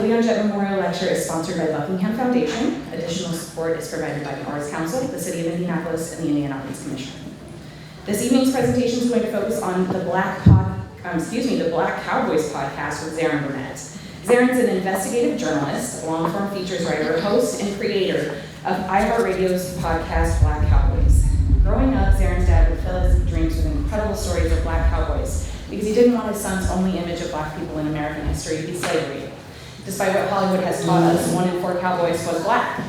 Leon Jett Memorial Lecture is sponsored by Buckingham Foundation. Additional support is provided by the Arts Council, the City of Indianapolis, and the Indianapolis Commission. This evening's presentation is going to focus on the Black Cowboys podcast with Zaron Burnett. Zaron's an investigative journalist, long-form features writer, host, and creator of iHeartRadio's podcast, Black Cowboys. Growing up, Zaron's dad would fill his dreams with incredible stories of Black Cowboys because he didn't want his son's only image of Black people in American history to be slavery. Despite what Hollywood has taught us, 1 in 4 cowboys was Black.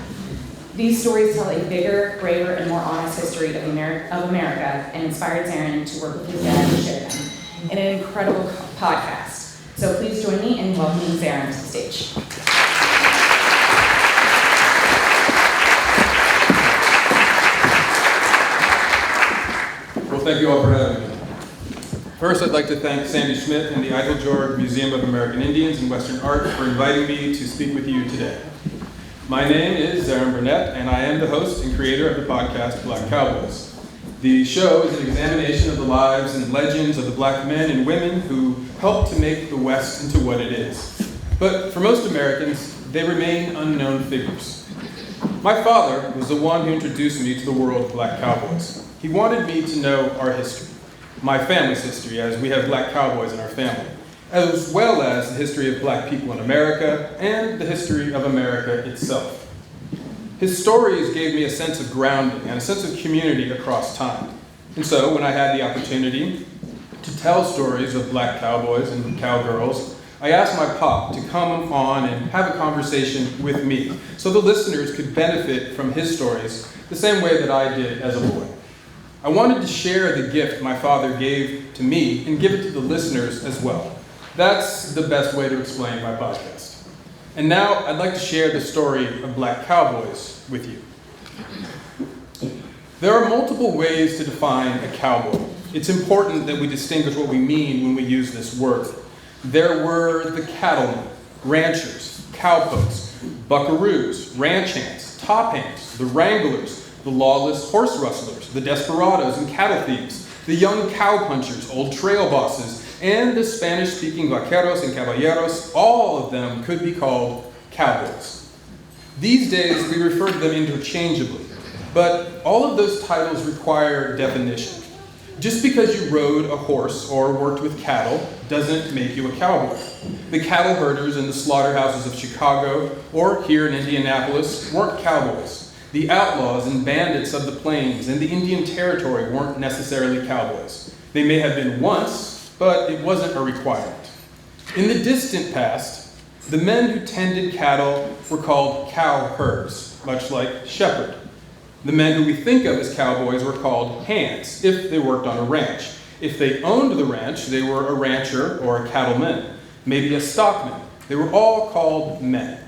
These stories tell a bigger, braver, and more honest history of America and inspired Zaron to work with his dad to share them in an incredible podcast. So please join me in welcoming Zaron to the stage. Well, thank you all for having me. First, I'd like to thank Sandy Schmidt and the Eiteljorg Museum of American Indians and Western Art for inviting me to speak with you today. My name is Zaron Burnett, and I am the host and creator of the podcast Black Cowboys. The show is an examination of the lives and legends of the Black men and women who helped to make the West into what it is. But for most Americans, they remain unknown figures. My father was the one who introduced me to the world of Black Cowboys. He wanted me to know our history. My family's history, as we have Black Cowboys in our family, as well as the history of Black people in America and the history of America itself. His stories gave me a sense of grounding and a sense of community across time. And so when I had the opportunity to tell stories of Black cowboys and cowgirls, I asked my pop to come on and have a conversation with me so the listeners could benefit from his stories the same way that I did as a boy. I wanted to share the gift my father gave to me and give it to the listeners as well. That's the best way to explain my podcast. And now I'd like to share the story of Black Cowboys with you. There are multiple ways to define a cowboy. It's important that we distinguish what we mean when we use this word. There were the cattlemen, ranchers, cowpokes, buckaroos, ranch hands, top hands, the wranglers, the lawless horse rustlers, the desperados and cattle thieves, the young cowpunchers, old trail bosses, and the Spanish-speaking vaqueros and caballeros. All of them could be called cowboys. These days, we refer to them interchangeably, but all of those titles require definition. Just because you rode a horse or worked with cattle doesn't make you a cowboy. The cattle herders in the slaughterhouses of Chicago or here in Indianapolis weren't cowboys. The outlaws and bandits of the plains and the Indian Territory weren't necessarily cowboys. They may have been once, but it wasn't a requirement. In the distant past, the men who tended cattle were called cowherds, much like shepherd. The men who we think of as cowboys were called hands, if they worked on a ranch. If they owned the ranch, they were a rancher or a cattleman, maybe a stockman. They were all called men.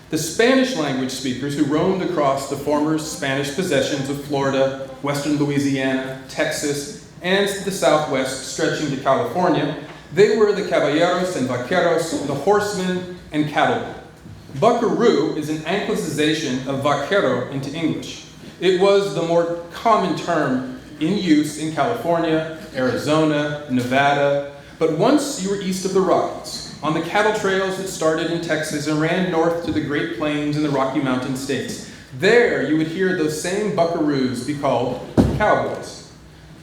The Spanish language speakers who roamed across the former Spanish possessions of Florida, western Louisiana, Texas, and the Southwest stretching to California, they were the caballeros and vaqueros, the horsemen and cattlemen. Buckaroo is an anglicization of vaquero into English. It was the more common term in use in California, Arizona, Nevada, but once you were east of the Rockies, on the cattle trails that started in Texas and ran north to the Great Plains and the Rocky Mountain states, there you would hear those same buckaroos be called cowboys.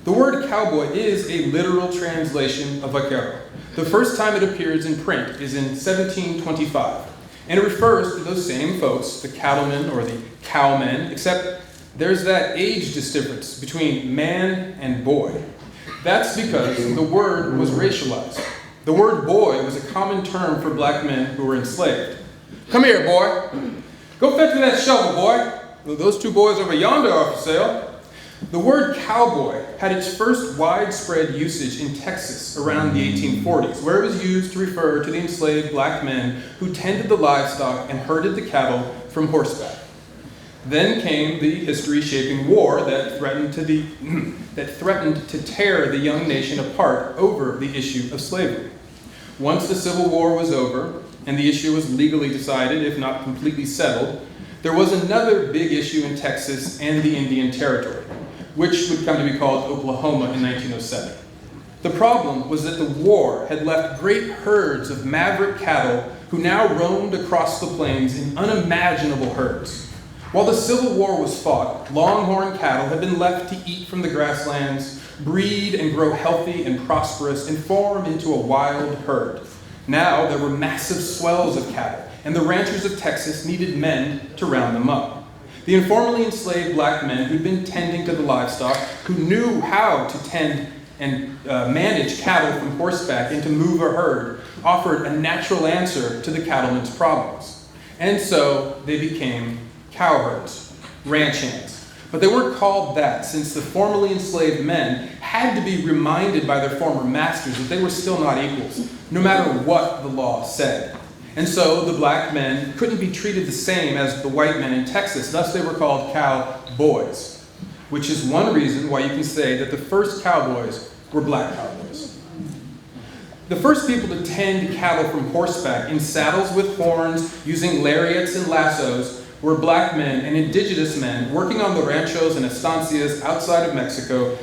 The word cowboy is a literal translation of vaquero. The first time it appears in print is in 1725, and it refers to those same folks, the cattlemen or the cowmen, except there's that age difference between man and boy. That's because the word was racialized. The word boy was a common term for Black men who were enslaved. Come here, boy. Go fetch me that shovel, boy. Those 2 boys over yonder are for sale. The word cowboy had its first widespread usage in Texas around the 1840s, where it was used to refer to the enslaved Black men who tended the livestock and herded the cattle from horseback. Then came the history-shaping war that threatened to tear the young nation apart over the issue of slavery. Once the Civil War was over and the issue was legally decided, if not completely settled, there was another big issue in Texas and the Indian Territory, which would come to be called Oklahoma in 1907. The problem was that the war had left great herds of maverick cattle who now roamed across the plains in unimaginable herds. While the Civil War was fought, longhorn cattle had been left to eat from the grasslands, breed and grow healthy and prosperous, and form into a wild herd. Now there were massive swells of cattle, and the ranchers of Texas needed men to round them up. The informally enslaved black men who'd been tending to the livestock, who knew how to tend and manage cattle from horseback and to move a herd, offered a natural answer to the cattlemen's problems. And so they became cowherds, ranch hands. But they weren't called that, since the formerly enslaved men had to be reminded by their former masters that they were still not equals, no matter what the law said. And so the black men couldn't be treated the same as the white men in Texas, thus they were called cowboys, which is one reason why you can say that the first cowboys were black cowboys. The first people to tend cattle from horseback in saddles with horns, using lariats and lassos, were black men and indigenous men working on the ranchos and estancias outside of Mexico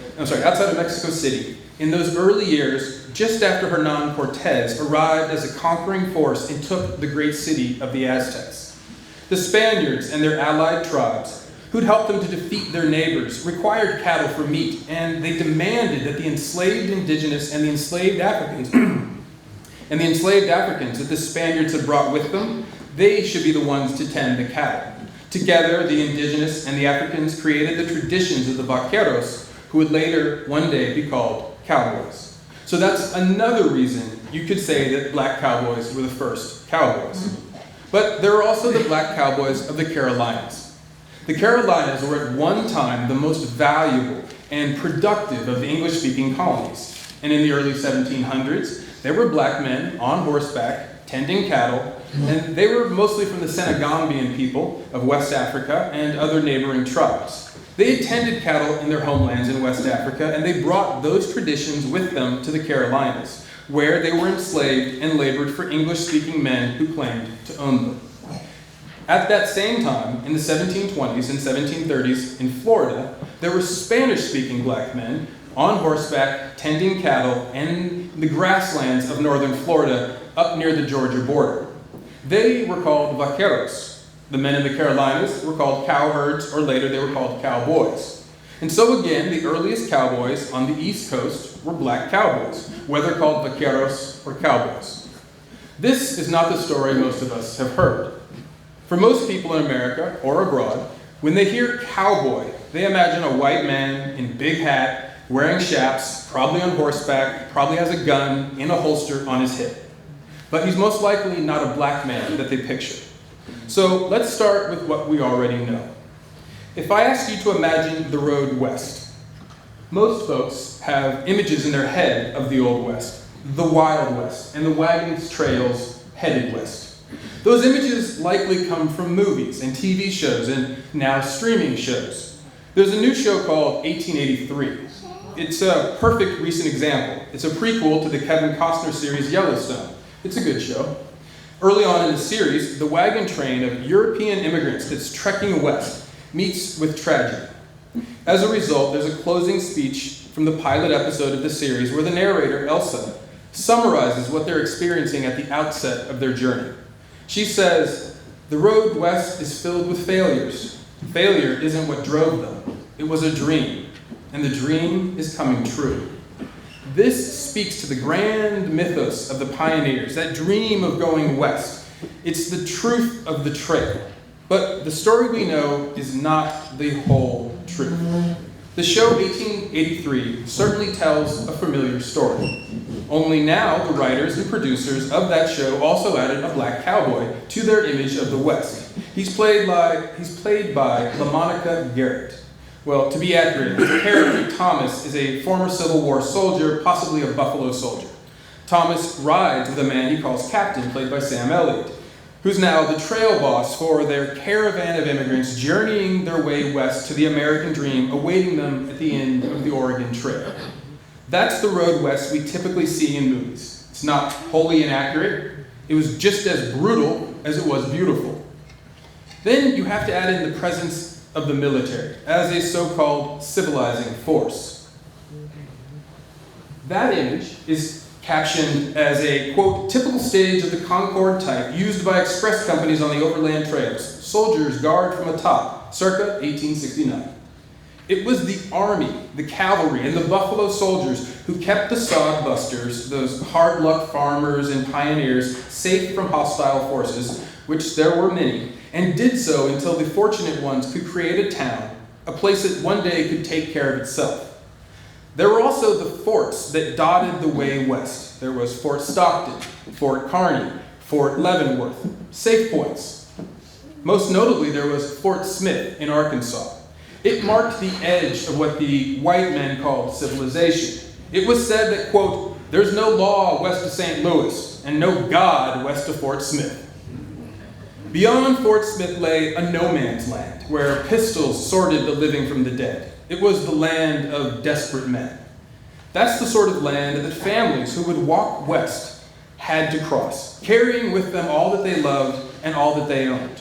City in those early years, just after Hernan Cortez arrived as a conquering force and took the great city of the Aztecs. The Spaniards and their allied tribes, who'd helped them to defeat their neighbors, required cattle for meat, and they demanded that the enslaved indigenous and the enslaved Africans that the Spaniards had brought with them, they should be the ones to tend the cattle. Together, the indigenous and the Africans created the traditions of the vaqueros, who would later one day be called cowboys. So that's another reason you could say that black cowboys were the first cowboys. But there are also the black cowboys of the Carolinas. The Carolinas were at one time the most valuable and productive of the English-speaking colonies. And in the early 1700s, there were black men on horseback tending cattle, and they were mostly from the Senegambian people of West Africa and other neighboring tribes. They had tended cattle in their homelands in West Africa, and they brought those traditions with them to the Carolinas, where they were enslaved and labored for English-speaking men who claimed to own them. At that same time, in the 1720s and 1730s in Florida, there were Spanish-speaking black men on horseback tending cattle in the grasslands of northern Florida up near the Georgia border. They were called vaqueros. The men in the Carolinas were called cowherds, or later they were called cowboys. And so again, the earliest cowboys on the East Coast were black cowboys, whether called vaqueros or cowboys. This is not the story most of us have heard. For most people in America or abroad, when they hear cowboy, they imagine a white man in big hat, wearing chaps, probably on horseback, probably has a gun in a holster on his hip. But he's most likely not a black man that they picture. So let's start with what we already know. If I ask you to imagine the road west, most folks have images in their head of the Old West, the Wild West, and the wagons, trails headed west. Those images likely come from movies and TV shows and now streaming shows. There's a new show called 1883. It's a perfect recent example. It's a prequel to the Kevin Costner series Yellowstone. It's a good show. Early on in the series, the wagon train of European immigrants that's trekking west meets with tragedy. As a result, there's a closing speech from the pilot episode of the series where the narrator, Elsa, summarizes what they're experiencing at the outset of their journey. She says, "The road west is filled with failures. Failure isn't what drove them. It was a dream, and the dream is coming true." This speaks to the grand mythos of the pioneers, that dream of going west. It's the truth of the trail. But the story we know is not the whole truth. The show 1883 certainly tells a familiar story. Only now the writers and producers of that show also added a black cowboy to their image of the West. He's played by LaMonica Garrett. Well, to be accurate, the character Thomas is a former Civil War soldier, possibly a Buffalo Soldier. Thomas rides with a man he calls Captain, played by Sam Elliott, who's now the trail boss for their caravan of immigrants journeying their way west to the American dream awaiting them at the end of the Oregon Trail. That's the road west we typically see in movies. It's not wholly inaccurate. It was just as brutal as it was beautiful. Then you have to add in the presence of the military as a so-called civilizing force. That image is captioned as a, quote, typical stage of the Concorde type used by express companies on the overland trails. Soldiers guard from atop, circa 1869. It was the army, the cavalry, and the Buffalo Soldiers who kept the sodbusters, those hard-luck farmers and pioneers, safe from hostile forces, which there were many, and did so until the fortunate ones could create a town, a place that one day could take care of itself. There were also the forts that dotted the way west. There was Fort Stockton, Fort Kearny, Fort Leavenworth, safe points. Most notably, there was Fort Smith in Arkansas. It marked the edge of what the white men called civilization. It was said that, quote, there's no law west of St. Louis and no God west of Fort Smith. Beyond Fort Smith lay a no man's land where pistols sorted the living from the dead. It was the land of desperate men. That's the sort of land that families who would walk west had to cross, carrying with them all that they loved and all that they owned.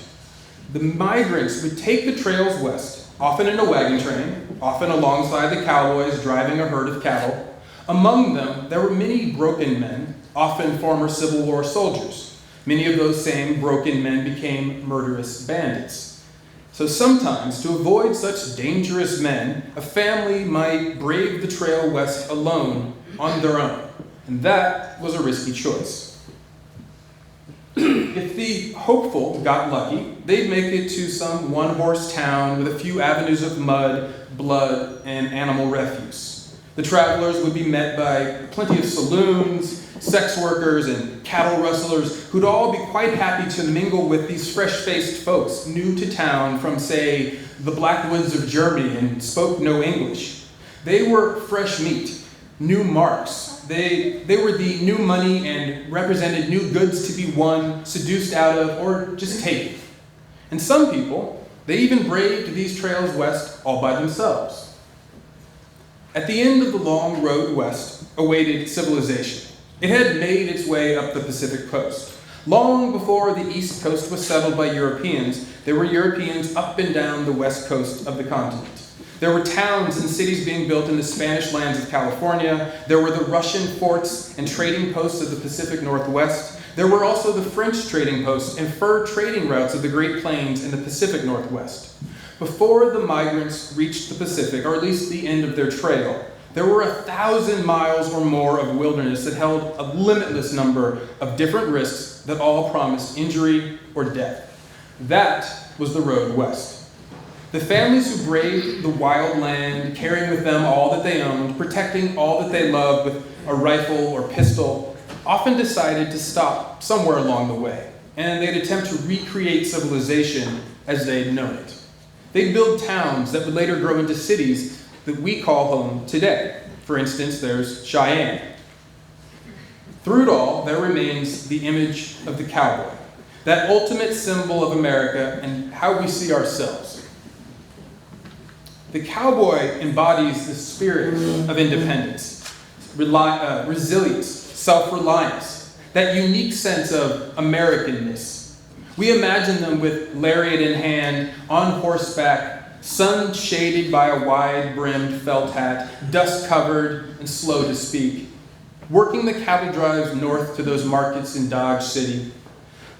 The migrants would take the trails west, often in a wagon train, often alongside the cowboys driving a herd of cattle. Among them, there were many broken men, often former Civil War soldiers. Many of those same broken men became murderous bandits. So sometimes, to avoid such dangerous men, a family might brave the trail west alone, on their own. And that was a risky choice. If the hopeful got lucky, they'd make it to some one-horse town with a few avenues of mud, blood, and animal refuse. The travelers would be met by plenty of saloons, sex workers, and cattle rustlers who'd all be quite happy to mingle with these fresh-faced folks new to town from, say, the Black Woods of Germany and spoke no English. They were fresh meat, new marks. They were the new money and represented new goods to be won, seduced out of, or just taken. And some people, they even braved these trails west all by themselves. At the end of the long road west awaited civilization. It had made its way up the Pacific coast. Long before the East Coast was settled by Europeans, there were Europeans up and down the west coast of the continent. There were towns and cities being built in the Spanish lands of California. There were the Russian forts and trading posts of the Pacific Northwest. There were also the French trading posts and fur trading routes of the Great Plains and the Pacific Northwest. Before the migrants reached the Pacific, or at least the end of their trail, there were 1,000 miles or more of wilderness that held a limitless number of different risks that all promised injury or death. That was the road west. The families who braved the wild land, carrying with them all that they owned, protecting all that they loved with a rifle or pistol, often decided to stop somewhere along the way, and they'd attempt to recreate civilization as they'd known it. They'd build towns that would later grow into cities that we call home today. For instance, there's Cheyenne. Through it all, there remains the image of the cowboy, that ultimate symbol of America and how we see ourselves. The cowboy embodies the spirit of independence, resilience, self-reliance, that unique sense of Americanness. We imagine them with lariat in hand, on horseback, sun shaded by a wide-brimmed felt hat, dust-covered and slow to speak, working the cattle drives north to those markets in Dodge City.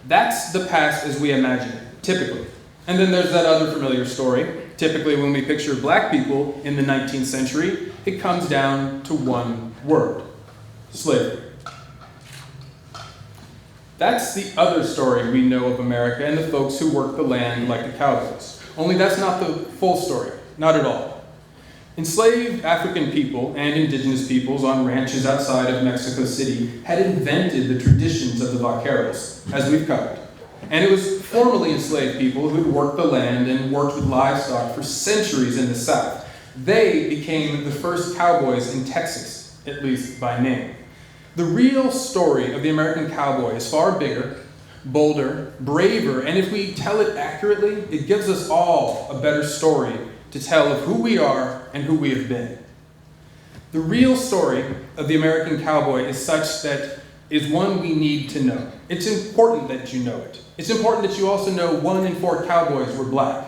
That's the past as we imagine it, typically. And then there's that other familiar story. Typically, when we picture black people in the 19th century, it comes down to one word: slavery. That's the other story we know of America and the folks who work the land like the cowboys. Only that's not the full story, not at all. Enslaved African people and indigenous peoples on ranches outside of Mexico City had invented the traditions of the vaqueros, as we've covered. And it was formerly enslaved people who'd worked the land and worked with livestock for centuries in the South. They became the first cowboys in Texas, at least by name. The real story of the American cowboy is far bigger, bolder, braver, and if we tell it accurately, it gives us all a better story to tell of who we are and who we have been. The real story of the American cowboy is such that is one we need to know. It's important that you know it. It's important that you also know 1 in 4 cowboys were black.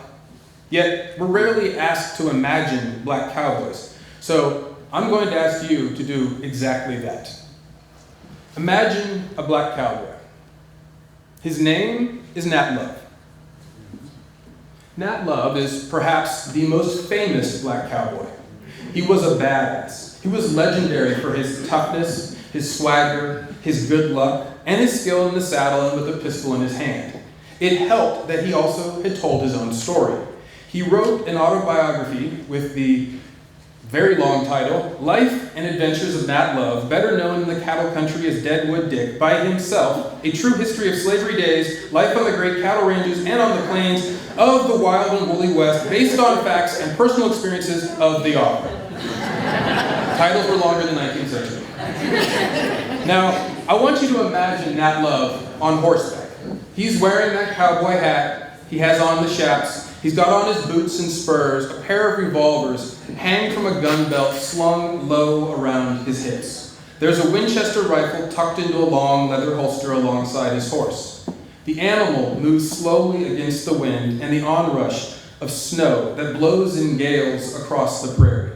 Yet, we're rarely asked to imagine black cowboys. So, I'm going to ask you to do exactly that. Imagine a black cowboy. His name is Nat Love. Nat Love is perhaps the most famous black cowboy. He was a badass. He was legendary for his toughness, his swagger, his good luck, and his skill in the saddle and with a pistol in his hand. It helped that he also had told his own story. He wrote an autobiography with the very long title, Life and Adventures of Nat Love, better known in the cattle country as Deadwood Dick, by himself, a true history of slavery days, life on the great cattle ranges and on the plains of the wild and woolly West, based on facts and personal experiences of the author. Titles were longer than 19th century. Now, I want you to imagine Nat Love on horseback. He's wearing that cowboy hat, he has on the chaps, he's got on his boots and spurs, a pair of revolvers hang from a gun belt slung low around his hips. There's a Winchester rifle tucked into a long leather holster alongside his horse. The animal moves slowly against the wind and the onrush of snow that blows in gales across the prairie.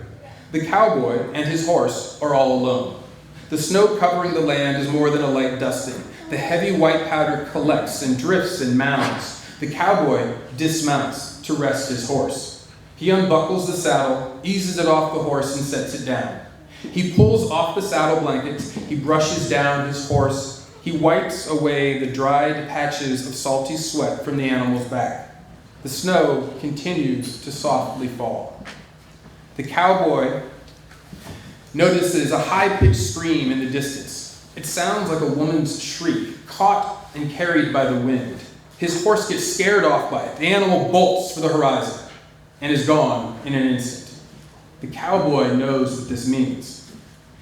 The cowboy and his horse are all alone. The snow covering the land is more than a light dusting. The heavy white powder collects and drifts in mounds. The cowboy dismounts to rest his horse. He unbuckles the saddle, eases it off the horse, and sets it down. He pulls off the saddle blankets, he brushes down his horse, he wipes away the dried patches of salty sweat from the animal's back. The snow continues to softly fall. The cowboy notices a high-pitched scream in the distance. It sounds like a woman's shriek, caught and carried by the wind. His horse gets scared off by it. The animal bolts for the horizon and is gone in an instant. The cowboy knows what this means.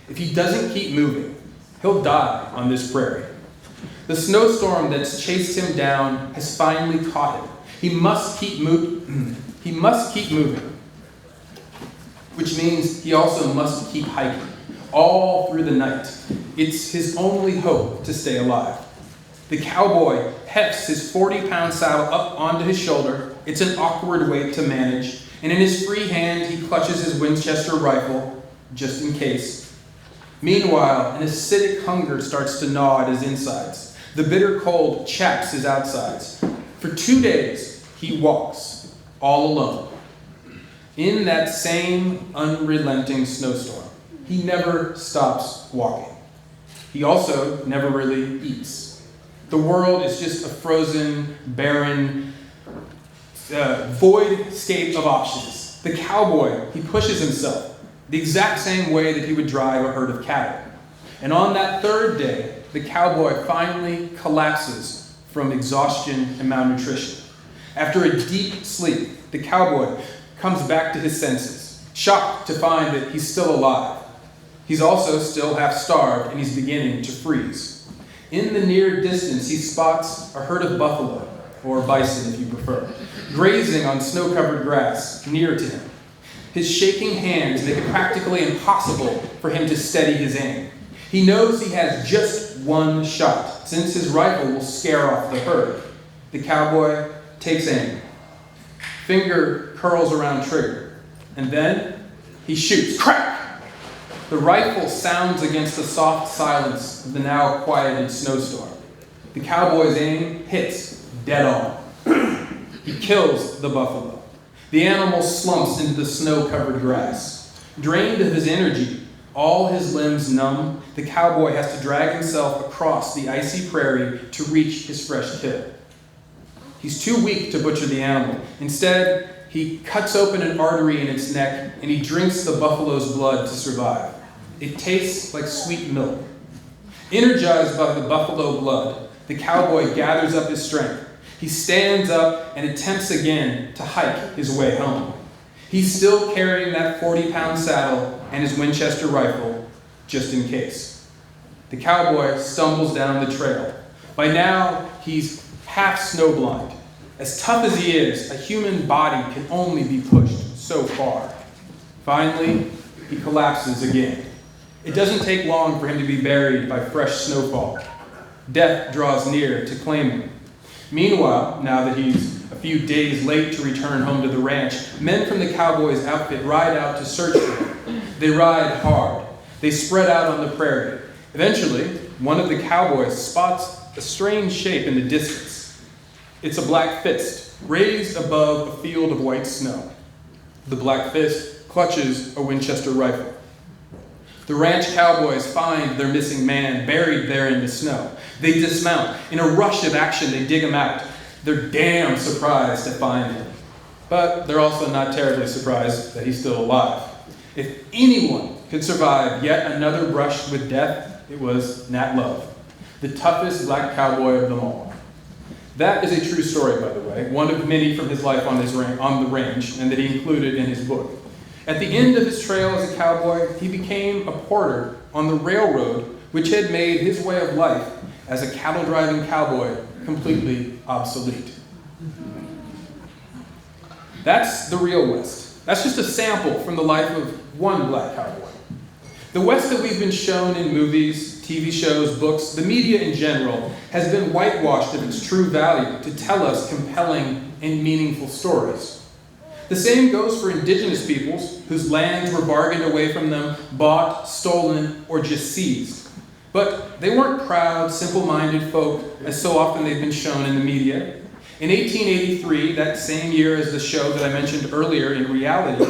If he doesn't keep moving, he'll die on this prairie. The snowstorm that's chased him down has finally caught him. He must keep moving, which means he also must keep hiking all through the night. It's his only hope to stay alive. The cowboy hefts his 40-pound saddle up onto his shoulder. It's an awkward weight to manage. And in his free hand, he clutches his Winchester rifle, just in case. Meanwhile, an acidic hunger starts to gnaw at his insides. The bitter cold chaps his outsides. For 2 days, he walks, all alone. In that same unrelenting snowstorm, he never stops walking. He also never really eats. The world is just a frozen, barren, voidscape of options. The cowboy, he pushes himself the exact same way that he would drive a herd of cattle. And on that third day, the cowboy finally collapses from exhaustion and malnutrition. After a deep sleep, the cowboy comes back to his senses, shocked to find that he's still alive. He's also still half starved and he's beginning to freeze. In the near distance, he spots a herd of buffalo, or bison if you prefer, grazing on snow-covered grass near to him. His shaking hands make it practically impossible for him to steady his aim. He knows he has just one shot, since his rifle will scare off the herd. The cowboy takes aim. Finger curls around trigger, and then he shoots. Crack! The rifle sounds against the soft silence of the now quieted snowstorm. The cowboy's aim hits dead on. He kills the buffalo. The animal slumps into the snow-covered grass. Drained of his energy, all his limbs numb, the cowboy has to drag himself across the icy prairie to reach his fresh kill. He's too weak to butcher the animal. Instead, he cuts open an artery in its neck and he drinks the buffalo's blood to survive. It tastes like sweet milk. Energized by the buffalo blood, the cowboy gathers up his strength. He stands up and attempts again to hike his way home. He's still carrying that 40-pound saddle and his Winchester rifle, just in case. The cowboy stumbles down the trail. By now, he's half snowblind. As tough as he is, a human body can only be pushed so far. Finally, he collapses again. It doesn't take long for him to be buried by fresh snowfall. Death draws near to claim him. Meanwhile, now that he's a few days late to return home to the ranch, men from the cowboy's outfit ride out to search for him. They ride hard. They spread out on the prairie. Eventually, one of the cowboys spots a strange shape in the distance. It's a black fist, raised above a field of white snow. The black fist clutches a Winchester rifle. The ranch cowboys find their missing man buried there in the snow. They dismount. In a rush of action, they dig him out. They're damn surprised to find him. But they're also not terribly surprised that he's still alive. If anyone could survive yet another brush with death, it was Nat Love, the toughest black cowboy of them all. That is a true story, by the way, one of many from his life on the range, and that he included in his book. At the end of his trail as a cowboy, he became a porter on the railroad, which had made his way of life as a cattle-driving cowboy completely obsolete. That's the real West. That's just a sample from the life of one black cowboy. The West that we've been shown in movies, TV shows, books, the media in general, has been whitewashed of its true value to tell us compelling and meaningful stories. The same goes for indigenous peoples whose lands were bargained away from them, bought, stolen, or just seized. But they weren't proud, simple-minded folk, as so often they've been shown in the media. In 1883, that same year as the show that I mentioned earlier in reality,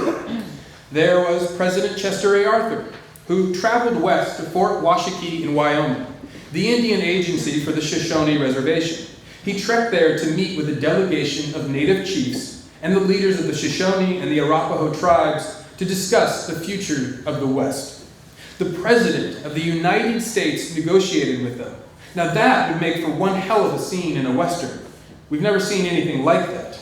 there was President Chester A. Arthur, who traveled west to Fort Washakie in Wyoming, the Indian agency for the Shoshone Reservation. He trekked there to meet with a delegation of native chiefs and the leaders of the Shoshone and the Arapaho tribes to discuss the future of the West. The President of the United States negotiated with them. Now that would make for one hell of a scene in a Western. We've never seen anything like that.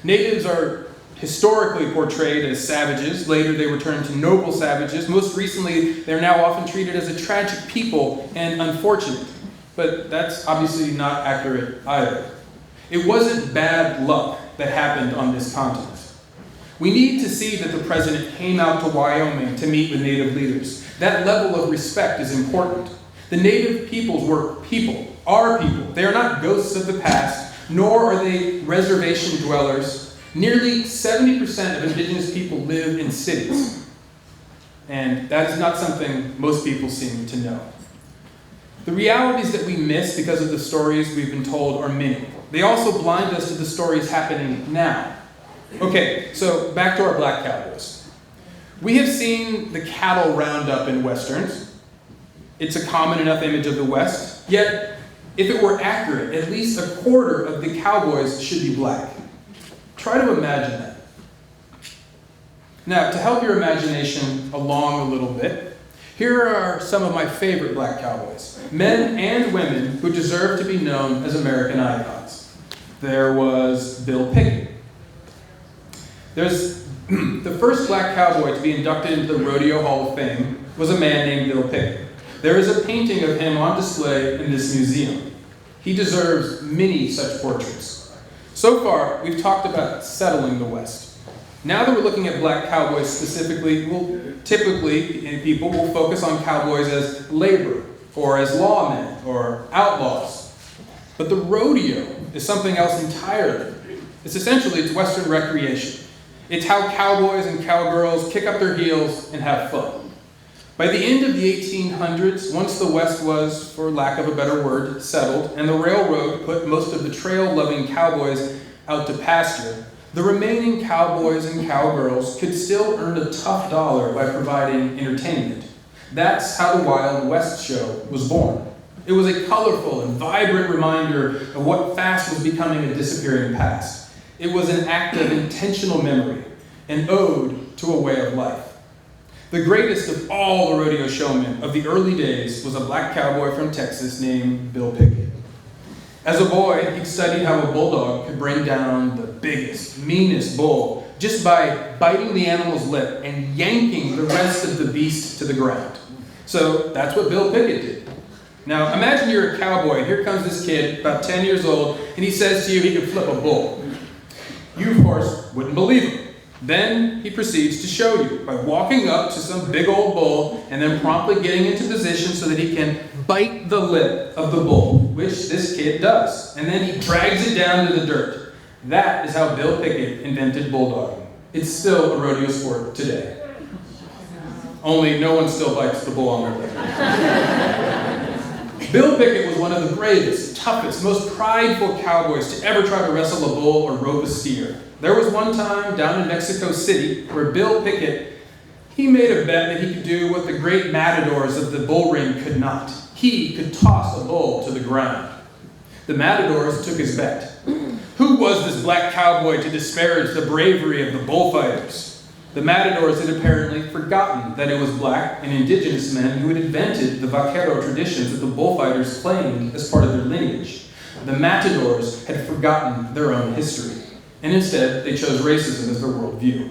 Natives are historically portrayed as savages. Later they were turned to noble savages. Most recently, they're now often treated as a tragic people and unfortunate. But that's obviously not accurate either. It wasn't bad luck that happened on this continent. We need to see that the president came out to Wyoming to meet with native leaders. That level of respect is important. The native peoples were people, our people. They are not ghosts of the past, nor are they reservation dwellers. Nearly 70% of indigenous people live in cities. And that is not something most people seem to know. The realities that we miss because of the stories we've been told are many. They also blind us to the stories happening now. Okay, so back to our black cowboys. We have seen the cattle round up in Westerns. It's a common enough image of the West. Yet, if it were accurate, at least a quarter of the cowboys should be black. Try to imagine that. Now, to help your imagination along a little bit, here are some of my favorite black cowboys, men and women who deserve to be known as American icons. There was Bill Pickett. The first black cowboy to be inducted into the Rodeo Hall of Fame was a man named Bill Pickett. There is a painting of him on display in this museum. He deserves many such portraits. So far, we've talked about settling the West. Now that we're looking at black cowboys specifically, typically people will focus on cowboys as labor, or as lawmen, or outlaws. But the rodeo is something else entirely. It's Western recreation. It's how cowboys and cowgirls kick up their heels and have fun. By the end of the 1800s, once the West was, for lack of a better word, settled, and the railroad put most of the trail-loving cowboys out to pasture, the remaining cowboys and cowgirls could still earn a tough dollar by providing entertainment. That's how the Wild West show was born. It was a colorful and vibrant reminder of what fast was becoming a disappearing past. It was an act of intentional memory, an ode to a way of life. The greatest of all the rodeo showmen of the early days was a black cowboy from Texas named Bill Pickett. As a boy, he studied how a bulldog could bring down the biggest, meanest bull just by biting the animal's lip and yanking the rest of the beast to the ground. So that's what Bill Pickett did. Now imagine you're a cowboy, and here comes this kid, about 10 years old, and he says to you he can flip a bull. You, of course, wouldn't believe him. Then he proceeds to show you by walking up to some big old bull and then promptly getting into position so that he can bite the lip of the bull, which this kid does. And then he drags it down to the dirt. That is how Bill Pickett invented bulldogging. It's still a rodeo sport today. Only no one still bites the bull on their lip. Bill Pickett was one of the bravest, toughest, most prideful cowboys to ever try to wrestle a bull or rope a steer. There was one time down in Mexico City where Bill Pickett, he made a bet that he could do what the great matadors of the bull ring could not. He could toss a bull to the ground. The matadors took his bet. Who was this black cowboy to disparage the bravery of the bullfighters? The matadors had apparently forgotten that it was black and indigenous men who had invented the vaquero traditions that the bullfighters claimed as part of their lineage. The matadors had forgotten their own history, and instead they chose racism as their worldview.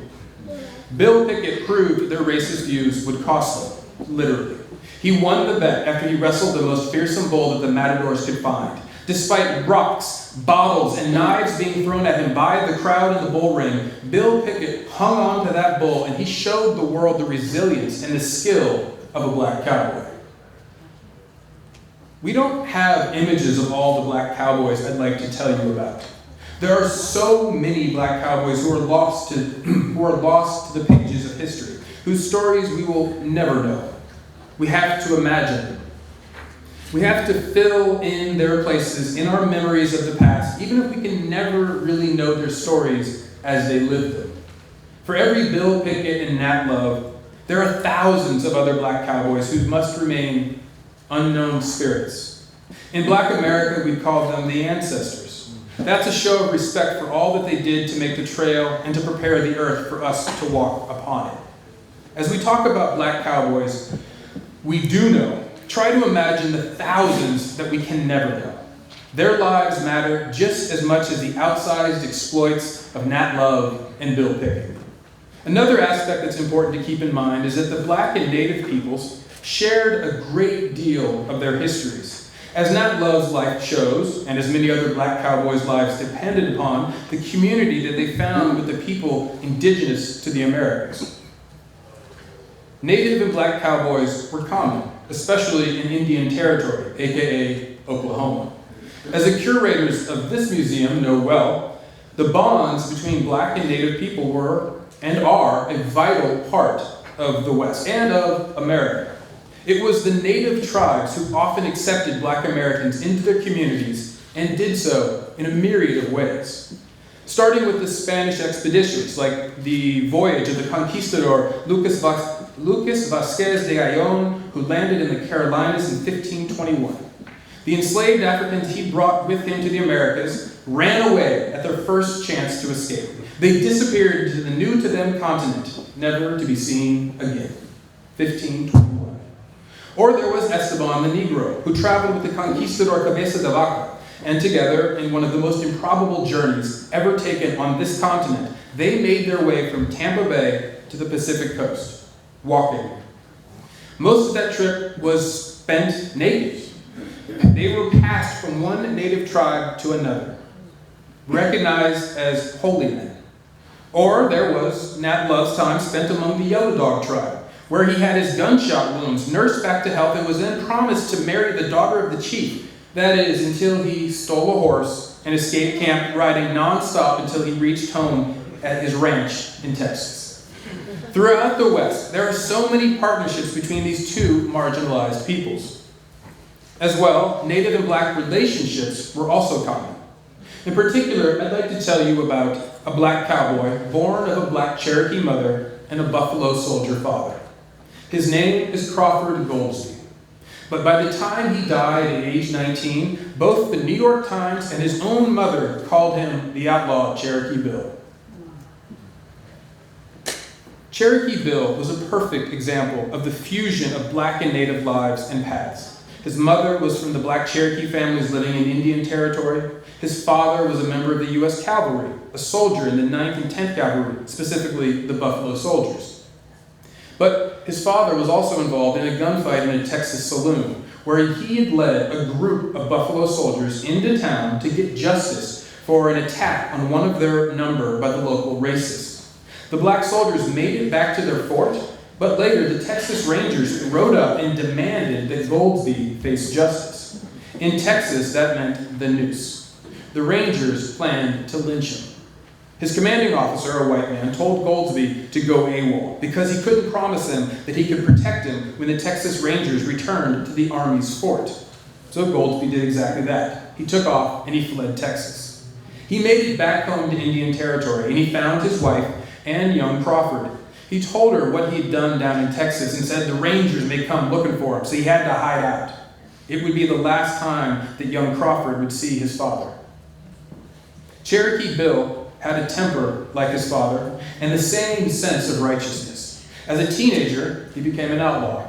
Bill Pickett proved their racist views would cost them, literally. He won the bet after he wrestled the most fearsome bull that the matadors could find. Despite rocks, bottles, and knives being thrown at him by the crowd in the bull ring, Bill Pickett hung on to that bull and he showed the world the resilience and the skill of a black cowboy. We don't have images of all the black cowboys I'd like to tell you about. There are so many black cowboys who are lost to the pages of history, whose stories we will never know. We have to imagine them. We have to fill in their places in our memories of the past, even if we can never really know their stories as they lived them. For every Bill Pickett and Nat Love, there are thousands of other black cowboys who must remain unknown spirits. In Black America, we call them the ancestors. That's a show of respect for all that they did to make the trail and to prepare the earth for us to walk upon it. As we talk about black cowboys, we do know. Try to imagine the thousands that we can never know. Their lives matter just as much as the outsized exploits of Nat Love and Bill Pickett. Another aspect that's important to keep in mind is that the black and native peoples shared a great deal of their histories. As Nat Love's life shows, and as many other black cowboys' lives depended upon, the community that they found with the people indigenous to the Americas. Native and black cowboys were common, especially in Indian Territory, aka Oklahoma. As the curators of this museum know well, the bonds between black and native people were and are a vital part of the West and of America. It was the native tribes who often accepted black Americans into their communities and did so in a myriad of ways. Starting with the Spanish expeditions, like the voyage of the conquistador Lucas Vasquez de Ayllón, who landed in the Carolinas in 1521. The enslaved Africans he brought with him to the Americas ran away at their first chance to escape. They disappeared into the new to them continent, never to be seen again. 1521. Or there was Esteban the Negro, who traveled with the conquistador Cabeza de Vaca, and together, in one of the most improbable journeys ever taken on this continent, they made their way from Tampa Bay to the Pacific coast, walking. Most of that trip was spent naked. They were passed from one native tribe to another, recognized as holy men. Or there was Nat Love's time spent among the Yellow Dog tribe, where he had his gunshot wounds nursed back to health and was then promised to marry the daughter of the chief. That is, until he stole a horse and escaped camp, riding nonstop until he reached home at his ranch in Texas. Throughout the West, there are so many partnerships between these two marginalized peoples. As well, native and black relationships were also common. In particular, I'd like to tell you about a black cowboy born of a black Cherokee mother and a Buffalo Soldier father. His name is Crawford Goldsby. But by the time he died at age 19, both the New York Times and his own mother called him the outlaw Cherokee Bill. Cherokee Bill was a perfect example of the fusion of black and native lives and paths. His mother was from the black Cherokee families living in Indian Territory. His father was a member of the U.S. Cavalry, a soldier in the 9th and 10th Cavalry, specifically the Buffalo Soldiers. But his father was also involved in a gunfight in a Texas saloon, where he had led a group of Buffalo soldiers into town to get justice for an attack on one of their number by the local racists. The black soldiers made it back to their fort, but later the Texas Rangers rode up and demanded that Goldsby face justice. In Texas, that meant the noose. The Rangers planned to lynch him. His commanding officer, a white man, told Goldsby to go AWOL because he couldn't promise him that he could protect him when the Texas Rangers returned to the Army's fort. So So Goldsby did exactly that. He took off and he fled Texas. He made it back home to Indian Territory, and he found his wife and young Crawford. He told her what he'd done down in Texas and said the Rangers may come looking for him, so he had to hide out. It would be the last time that young Crawford would see his father. Cherokee Bill had a temper like his father and the same sense of righteousness. As a teenager, he became an outlaw.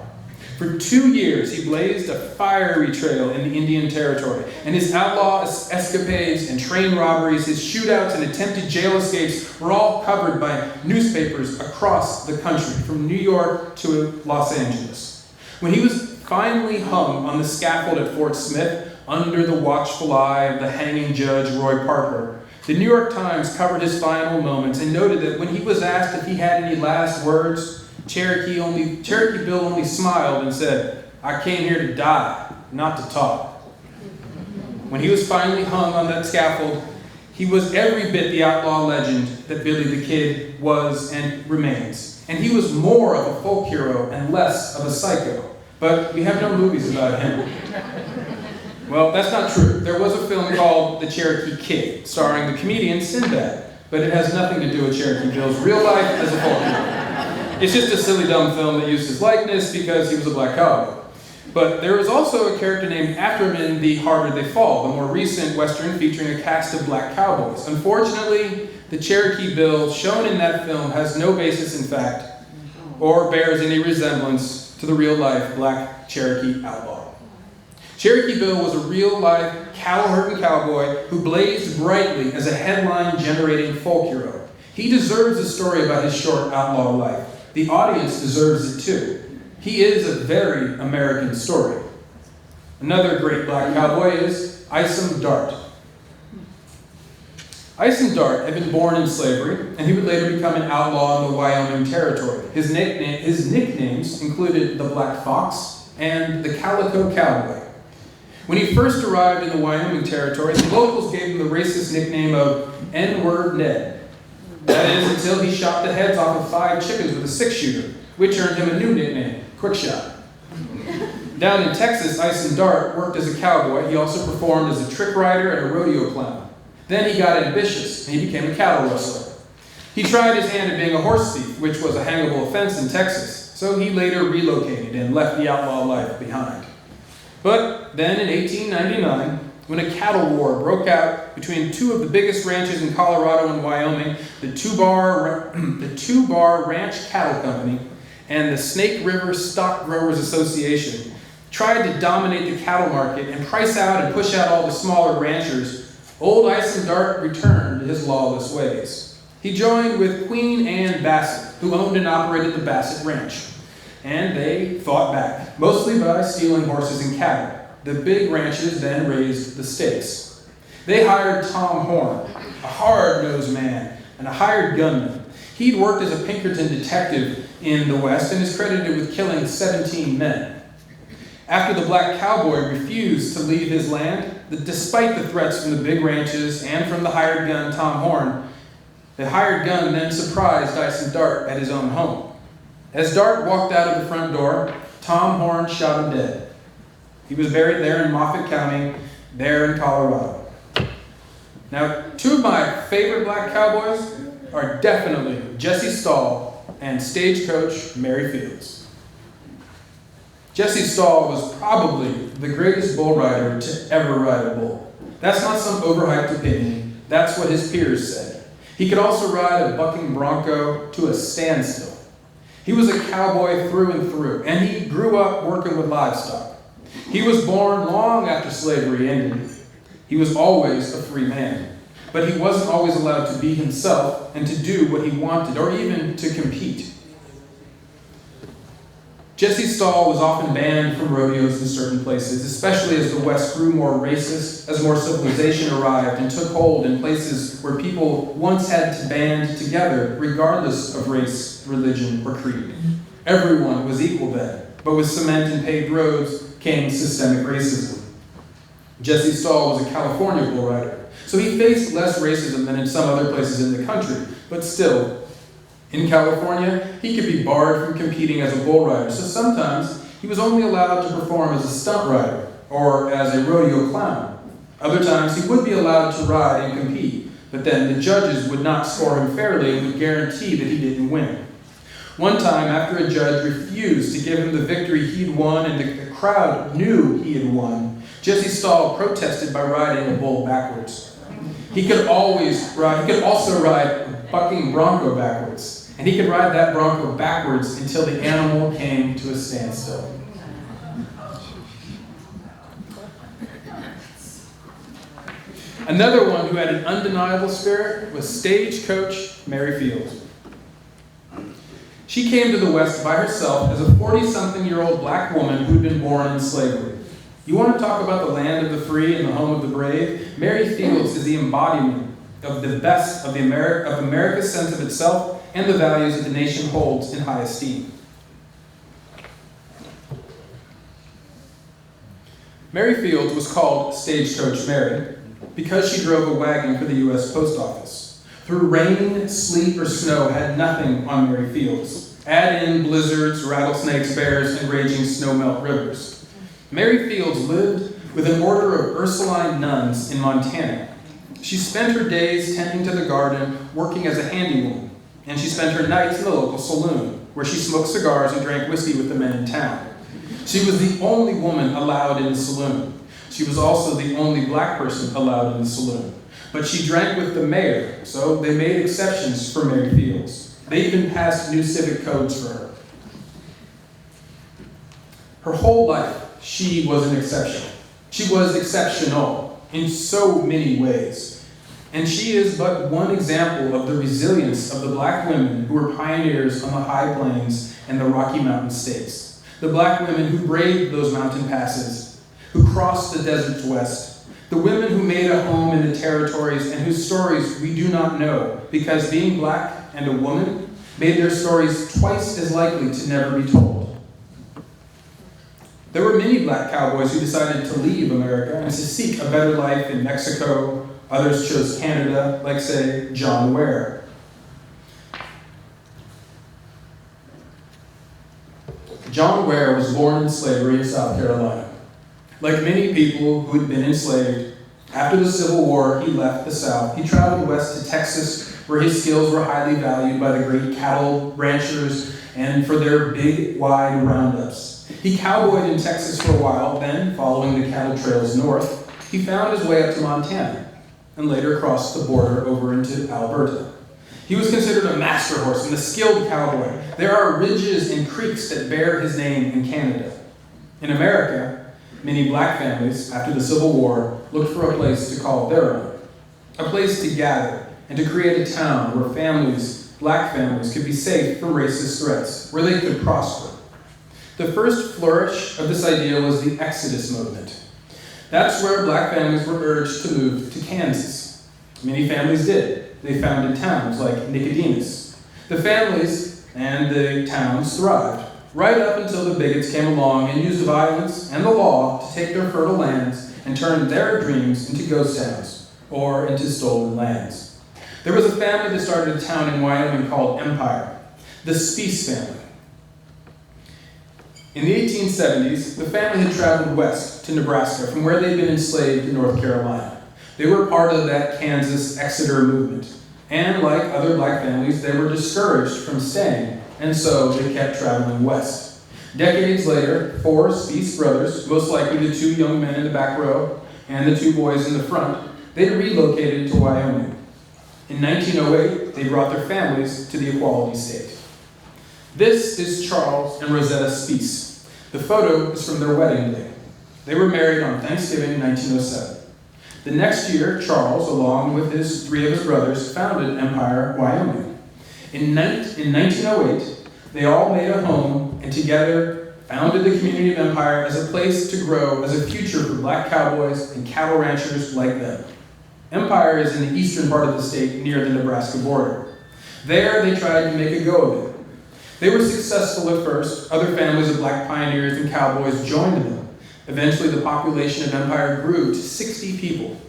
For 2 years, he blazed a fiery trail in the Indian Territory, and his outlaw escapades and train robberies, his shootouts and attempted jail escapes were all covered by newspapers across the country, from New York to Los Angeles. When he was finally hung on the scaffold at Fort Smith, under the watchful eye of the hanging judge, Roy Parker, the New York Times covered his final moments and noted that when he was asked if he had any last words, Cherokee Bill only smiled and said, "I came here to die, not to talk." When he was finally hung on that scaffold, he was every bit the outlaw legend that Billy the Kid was and remains. And he was more of a folk hero and less of a psycho. But we have no movies about him. Well, that's not true. There was a film called The Cherokee Kid, starring the comedian Sinbad, but it has nothing to do with Cherokee Bill's real life as a folk hero. It's just a silly, dumb film that used his likeness because he was a black cowboy. But there is also a character named after him in The Harder They Fall, the more recent Western featuring a cast of black cowboys. Unfortunately, the Cherokee Bill shown in that film has no basis in fact or bears any resemblance to the real-life black Cherokee outlaw. Cherokee Bill was a real-life cattle-herding cowboy who blazed brightly as a headline-generating folk hero. He deserves a story about his short outlaw life. The audience deserves it too. He is a very American story. Another great black cowboy is Isom Dart. Isom Dart had been born in slavery, and he would later become an outlaw in the Wyoming Territory. His nicknames included the Black Fox and the Calico Cowboy. When he first arrived in the Wyoming Territory, the locals gave him the racist nickname of N-Word Ned. That is, until he shot the heads off of 5 chickens with a 6-shooter, which earned him a new nickname, Quick Shot. Down in Texas, Isom Dart worked as a cowboy. He also performed as a trick rider and a rodeo clown. Then he got ambitious, and he became a cattle rustler. He tried his hand at being a horse thief, which was a hangable offense in Texas, so he later relocated and left the outlaw life behind. But then in 1899, when a cattle war broke out between two of the biggest ranches in Colorado and Wyoming, the Two Bar Ranch Cattle Company and the Snake River Stock Growers Association tried to dominate the cattle market and price out and push out all the smaller ranchers, old Isom Dart returned to his lawless ways. He joined with Queen Anne Bassett, who owned and operated the Bassett Ranch. And they fought back, mostly by stealing horses and cattle. The big ranches then raised the stakes. They hired Tom Horn, a hard-nosed man and a hired gunman. He'd worked as a Pinkerton detective in the West and is credited with killing 17 men. After the Black Cowboy refused to leave his land, despite the threats from the big ranches and from the hired gun Tom Horn, the hired gun then surprised Isom Dart at his own home. As Dart walked out of the front door, Tom Horn shot him dead. He was buried there in Moffat County, there in Colorado. Now, 2 of my favorite black cowboys are definitely Jesse Stahl and stagecoach Mary Fields. Jesse Stahl was probably the greatest bull rider to ever ride a bull. That's not some overhyped opinion. That's what his peers said. He could also ride a bucking bronco to a standstill. He was a cowboy through and through, and he grew up working with livestock. He was born long after slavery ended. He was always a free man, but he wasn't always allowed to be himself and to do what he wanted, or even to compete. Jesse Stahl was often banned from rodeos in certain places, especially as the West grew more racist, as more civilization arrived and took hold in places where people once had to band together, regardless of race, religion, or creed. Everyone was equal then, but with cement and paved roads came systemic racism. Jesse Stahl was a California bull rider, so he faced less racism than in some other places in the country, but still, in California, he could be barred from competing as a bull rider, so sometimes he was only allowed to perform as a stunt rider. or as a rodeo clown. Other times he would be allowed to ride and compete, but then the judges would not score him fairly and would guarantee that he didn't win. One time, after a judge refused to give him the victory he'd won and the crowd knew he had won, Jesse Stahl protested by riding a bull backwards. He could also ride a bucking bronco backwards, and he could ride that bronco backwards until the animal came to a standstill. Another one who had an undeniable spirit was stagecoach Mary Fields. She came to the West by herself as a 40-something-year-old black woman who'd been born in slavery. You want to talk about the land of the free and the home of the brave? Mary Fields is the embodiment of the best of America's sense of itself and the values that the nation holds in high esteem. Mary Fields was called Stagecoach Mary because she drove a wagon for the U.S. Post Office. Through rain, sleet, or snow had nothing on Mary Fields. Add in blizzards, rattlesnakes, bears, and raging snow-melt rivers. Mary Fields lived with an order of Ursuline nuns in Montana. She spent her days tending to the garden, working as a handywoman, and she spent her nights in the local saloon, where she smoked cigars and drank whiskey with the men in town. She was the only woman allowed in the saloon. She was also the only black person allowed in the saloon. But she drank with the mayor, so they made exceptions for Mary Fields. They even passed new civic codes for her. Her whole life, she was an exception. She was exceptional in so many ways. And she is but one example of the resilience of the black women who were pioneers on the high plains and the Rocky Mountain states. The black women who braved those mountain passes, who crossed the deserts west. The women who made a home in the territories and whose stories we do not know because being black and a woman made their stories twice as likely to never be told. There were many black cowboys who decided to leave America and to seek a better life in Mexico. Others chose Canada, like, say, John Ware. John Ware was born in slavery in South Carolina. Like many people who had been enslaved, after the Civil War, he left the South. He traveled west to Texas, where his skills were highly valued by the great cattle ranchers and for their big, wide roundups. He cowboyed in Texas for a while, then, following the cattle trails north, he found his way up to Montana, and later crossed the border over into Alberta. He was considered a master horseman, a skilled cowboy. There are ridges and creeks that bear his name in Canada. In America, many black families, after the Civil War, looked for a place to call their own, a place to gather and to create a town where families, black families, could be safe from racist threats, where they could prosper. The first flourish of this idea was the Exodus movement. That's where black families were urged to move to Kansas. Many families did. They founded towns like Nicodemus. The families and the towns thrived, right up until the bigots came along and used violence and the law to take their fertile lands and turn their dreams into ghost towns, or into stolen lands. There was a family that started a town in Wyoming called Empire, the Speece family. In the 1870s, the family had traveled west to Nebraska from where they'd been enslaved in North Carolina. They were part of that Kansas Exeter movement. And like other black families, they were discouraged from staying, and so they kept traveling west. Decades later, 4 Speece brothers, most likely the 2 young men in the back row and the 2 boys in the front, they relocated to Wyoming. In 1908, they brought their families to the Equality State. This is Charles and Rosetta Speece. The photo is from their wedding day. They were married on Thanksgiving 1907. The next year, Charles, along with 3 of his brothers, founded Empire, Wyoming. In 1908, they all made a home and together founded the community of Empire as a place to grow as a future for black cowboys and cattle ranchers like them. Empire is in the eastern part of the state near the Nebraska border. There, they tried to make a go of it. They were successful at first. Other families of black pioneers and cowboys joined them. Eventually, the population of Empire grew to 60 people.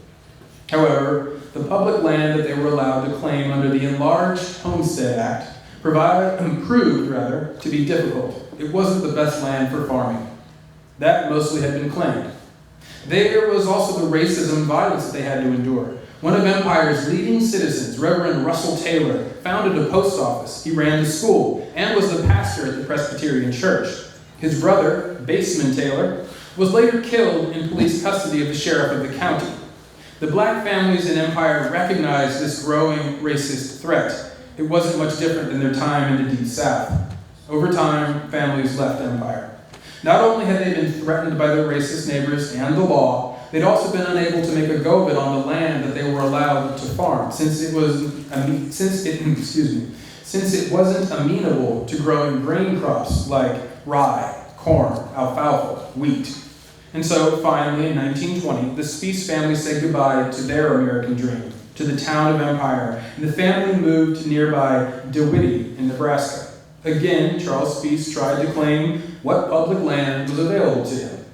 However, the public land that they were allowed to claim under the Enlarged Homestead Act proved to be difficult. It wasn't the best land for farming. That mostly had been claimed. There was also the racism and violence that they had to endure. One of Empire's leading citizens, Reverend Russell Taylor, founded a post office. He ran the school and was the pastor at the Presbyterian Church. His brother, Baseman Taylor, was later killed in police custody of the sheriff of the county. The black families in Empire recognized this growing racist threat. It wasn't much different than their time in the Deep South. Over time, families left Empire. Not only had they been threatened by their racist neighbors and the law, they'd also been unable to make a go of it on the land that they were allowed to farm, since it wasn't amenable to growing grain crops like rye, corn, alfalfa, wheat. And so, finally, in 1920, the Speece family said goodbye to their American dream, to the town of Empire, and the family moved to nearby DeWitt in Nebraska. Again, Charles Speece tried to claim what public land was available to him.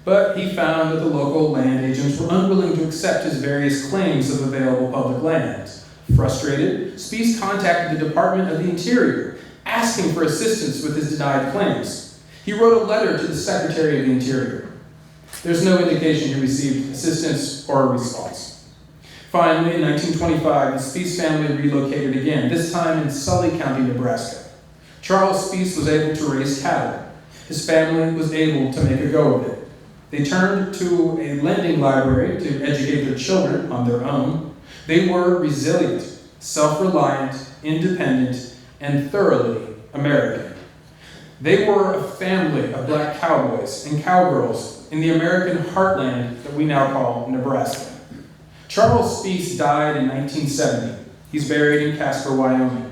But he found that the local land agents were unwilling to accept his various claims of available public lands. Frustrated, Speece contacted the Department of the Interior, asking for assistance with his denied claims. He wrote a letter to the Secretary of the Interior. There's no indication he received assistance or a response. Finally, in 1925, the Speece family relocated again, this time in Sully County, Nebraska. Charles Speece was able to raise cattle. His family was able to make a go of it. They turned to a lending library to educate their children on their own. They were resilient, self-reliant, independent, and thoroughly American. They were a family of black cowboys and cowgirls in the American heartland that we now call Nebraska. Charles Speece died in 1970. He's buried in Casper, Wyoming.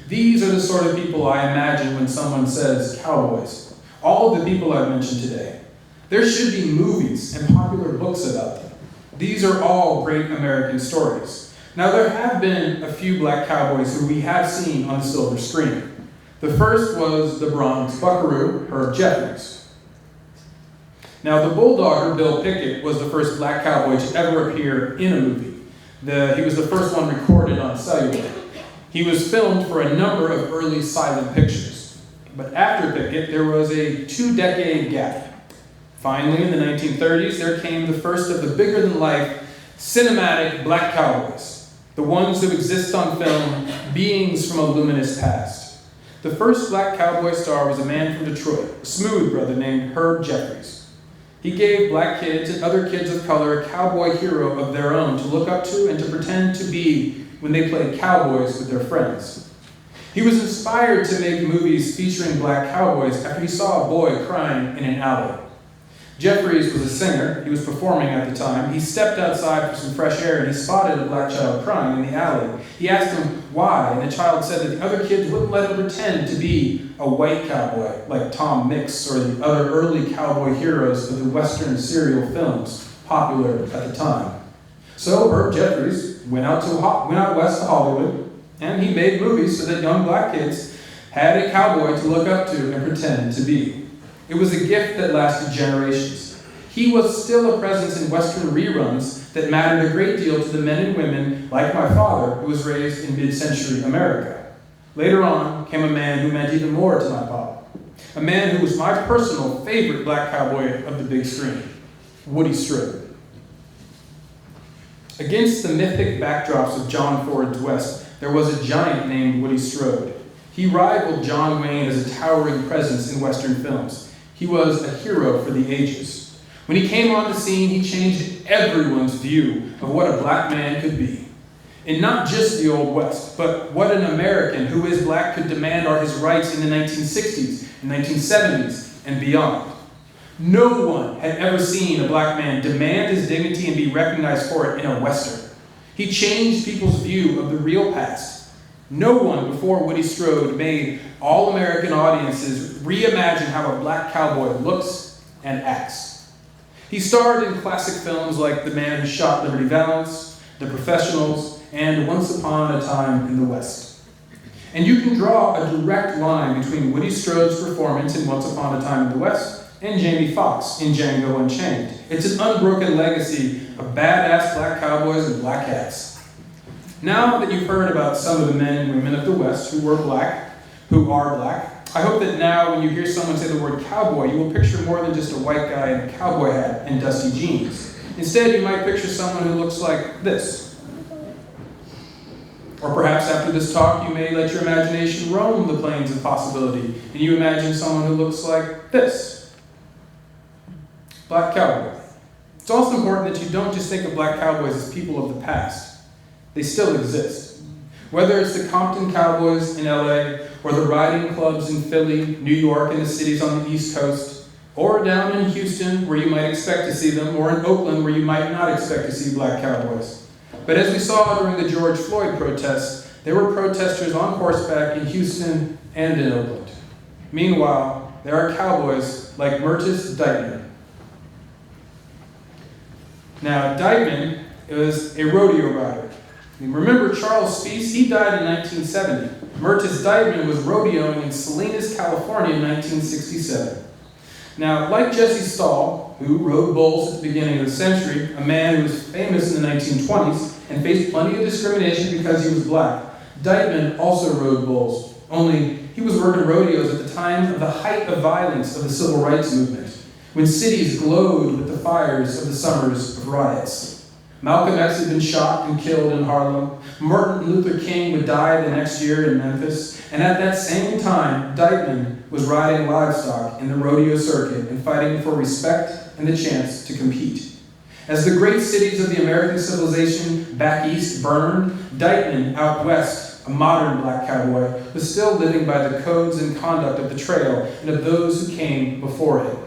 These are the sort of people I imagine when someone says cowboys. All of the people I've mentioned today. There should be movies and popular books about them. These are all great American stories. Now, there have been a few black cowboys who we have seen on the silver screen. The first was the bronze buckaroo, Herb Jeffries. Now, the bulldogger, Bill Pickett, was the first black cowboy to ever appear in a movie. He was the first one recorded on celluloid. He was filmed for a number of early silent pictures. But after Pickett, there was a 2-decade gap. Finally, in the 1930s, there came the first of the bigger-than-life cinematic black cowboys, the ones who exist on film, beings from a luminous past. The first black cowboy star was a man from Detroit, a smooth brother named Herb Jeffries. He gave black kids and other kids of color a cowboy hero of their own to look up to and to pretend to be when they played cowboys with their friends. He was inspired to make movies featuring black cowboys after he saw a boy crying in an alley. Jeffries was a singer. He was performing at the time. He stepped outside for some fresh air and he spotted a black child crying in the alley. He asked him why, and the child said that the other kids wouldn't let him pretend to be a white cowboy like Tom Mix or the other early cowboy heroes of the Western serial films popular at the time. So Herb Jeffries went out west to Hollywood, and he made movies so that young black kids had a cowboy to look up to and pretend to be. It was a gift that lasted generations. He was still a presence in Western reruns that mattered a great deal to the men and women like my father, who was raised in mid-century America. Later on came a man who meant even more to my papa, a man who was my personal favorite black cowboy of the big screen, Woody Strode. Against the mythic backdrops of John Ford's West, there was a giant named Woody Strode. He rivaled John Wayne as a towering presence in Western films. He was a hero for the ages. When he came on the scene, he changed everyone's view of what a black man could be. And not just the Old West, but what an American who is black could demand are his rights in the 1960s and 1970s and beyond. No one had ever seen a black man demand his dignity and be recognized for it in a Western. He changed people's view of the real past. No one before Woody Strode made all American audiences reimagine how a black cowboy looks and acts. He starred in classic films like The Man Who Shot Liberty Valance, The Professionals, and Once Upon a Time in the West. And you can draw a direct line between Woody Strode's performance in Once Upon a Time in the West and Jamie Foxx in Django Unchained. It's an unbroken legacy of badass black cowboys and black hats. Now that you've heard about some of the men and women of the West who are black, I hope that now when you hear someone say the word cowboy, you will picture more than just a white guy in a cowboy hat and dusty jeans. Instead, you might picture someone who looks like this. Or perhaps after this talk, you may let your imagination roam the plains of possibility, and you imagine someone who looks like this. Black Cowboy. It's also important that you don't just think of Black Cowboys as people of the past. They still exist. Whether it's the Compton Cowboys in LA, or the riding clubs in Philly, New York, and the cities on the East Coast, or down in Houston, where you might expect to see them, or in Oakland, where you might not expect to see Black Cowboys. But as we saw during the George Floyd protests, there were protesters on horseback in Houston and in Oakland. Meanwhile, there are cowboys like Mertis Dykeman. Now, Dykeman was a rodeo rider. Remember Charles Spies? He died in 1970. Mertis Dykeman was rodeoing in Salinas, California in 1967. Now, like Jesse Stahl, who rode bulls at the beginning of the century, a man who was famous in the 1920s and faced plenty of discrimination because he was black, Dykeman also rode bulls, only he was working rodeos at the time of the height of violence of the civil rights movement, when cities glowed with the fires of the summers of riots. Malcolm X had been shot and killed in Harlem. Martin Luther King would die the next year in Memphis. And at that same time, Dykeman was riding livestock in the rodeo circuit and fighting for respect and the chance to compete. As the great cities of the American civilization back east burned, Dykeman out west, a modern black cowboy, was still living by the codes and conduct of the trail and of those who came before him.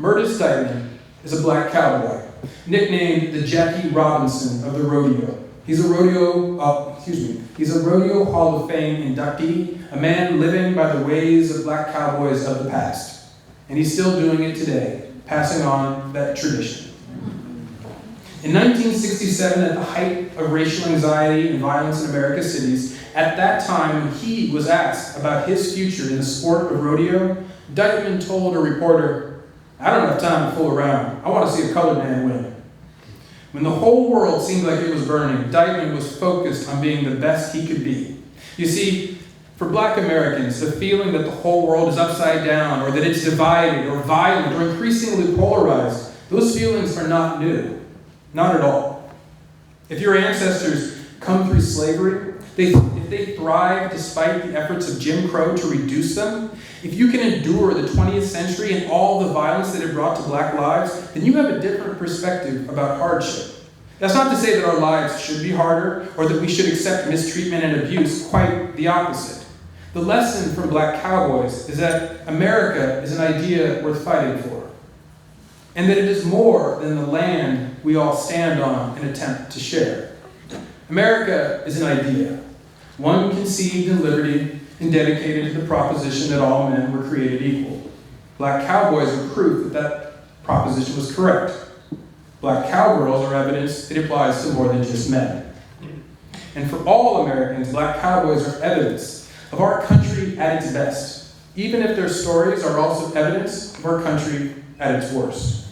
Mertis Dykeman is a black cowboy, nicknamed the Jackie Robinson of the rodeo. He's a rodeo Hall of Fame inductee, a man living by the ways of black cowboys of the past. And he's still doing it today, passing on that tradition. In 1967, at the height of racial anxiety and violence in America's cities, at that time when he was asked about his future in the sport of rodeo, Dykeman told a reporter, "I don't have time to fool around. I want to see a colored man win." When the whole world seemed like it was burning, Dykeman was focused on being the best he could be. You see, for black Americans, the feeling that the whole world is upside down, or that it's divided, or violent, or increasingly polarized, those feelings are not new. Not at all. If your ancestors come through slavery, if they thrive despite the efforts of Jim Crow to reduce them, if you can endure the 20th century and all the violence that it brought to black lives, then you have a different perspective about hardship. That's not to say that our lives should be harder or that we should accept mistreatment and abuse, quite the opposite. The lesson from Black Cowboys is that America is an idea worth fighting for, and that it is more than the land we all stand on and attempt to share. America is an idea, one conceived in liberty and dedicated to the proposition that all men were created equal. Black cowboys are proof that that proposition was correct. Black cowgirls are evidence it applies to more than just men. And for all Americans, black cowboys are evidence of our country at its best, even if their stories are also evidence of our country at its worst.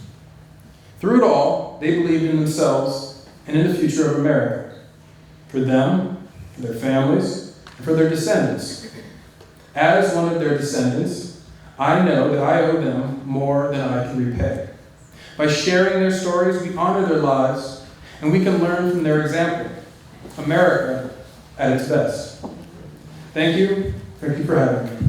Through it all, they believed in themselves and in the future of America, for them, for their families, and for their descendants. As one of their descendants, I know that I owe them more than I can repay. By sharing their stories, we honor their lives, and we can learn from their example. America at its best. Thank you. Thank you for having me.